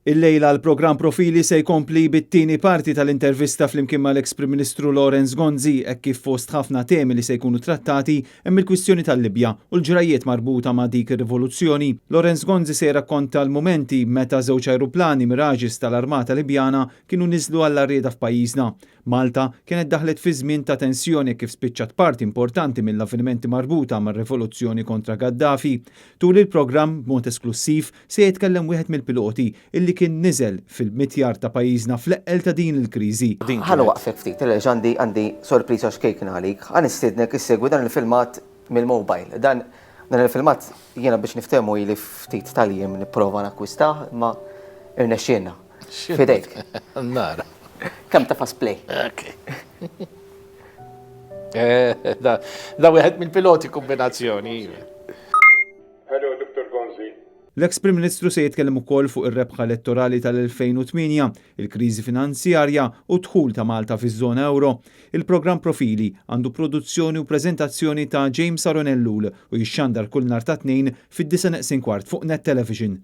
Il-lejla l-programm Profili se jkompli bit-tieni parti tal-intervista flimkien mal-eks Prim Ministru Lorenz Gonzi hekk kif fost ħafna temi li se jkunu trattati hemm il-kwistjoni tal-Libja u l-ġrajiet marbuta ma' dik ir-rivoluzzjoni. Lorenz Gonzi se jrakkonta l-momenti meta żewġ ajruplani miraġis tal-Armata Libjana kienu niżlu għall-arrieda f'pajjiżna. Malta kienet daħlet fi żmien ta' tensjoni kif spiċċat parti importanti mill-avvenimenti marbuta mar-rivoluzzjoni kontra Gaddafi. Tul il-programm b'mod esklusiv se jitkellem wieħed mill-piloti illi kien niżel fil-mitjar ta' pajjiżna fl-eqqel ta' din il-kriżi. Ħallu waqfek ftit, għandi sorpriża xkejken għalik. Ħan istidnek issegwi dan il-filmat mill-mobile. Dan il-filmat jiena biex niftehmu ili ftit tal-jiem nipprova nakkwistaħ ma irnexxielna. Fidejk. Nara. Kemm ta' fast play. Da wieħed mill-piloti kombinazzjoni. Hello, Dr. Gonzi. L-eks Prim Ministru se jitkellem ukoll fuq ir-rebħa elettorali tal-2008, il-kriżi finanzjarja u dħul ta' Malta fiż-żona euro. Il-programm Profili għandu produzzjoni u preżentazzjoni ta' James Aronellul u jixxandar kull nhar ta' tnejn fid-9:15 fuq Net Television.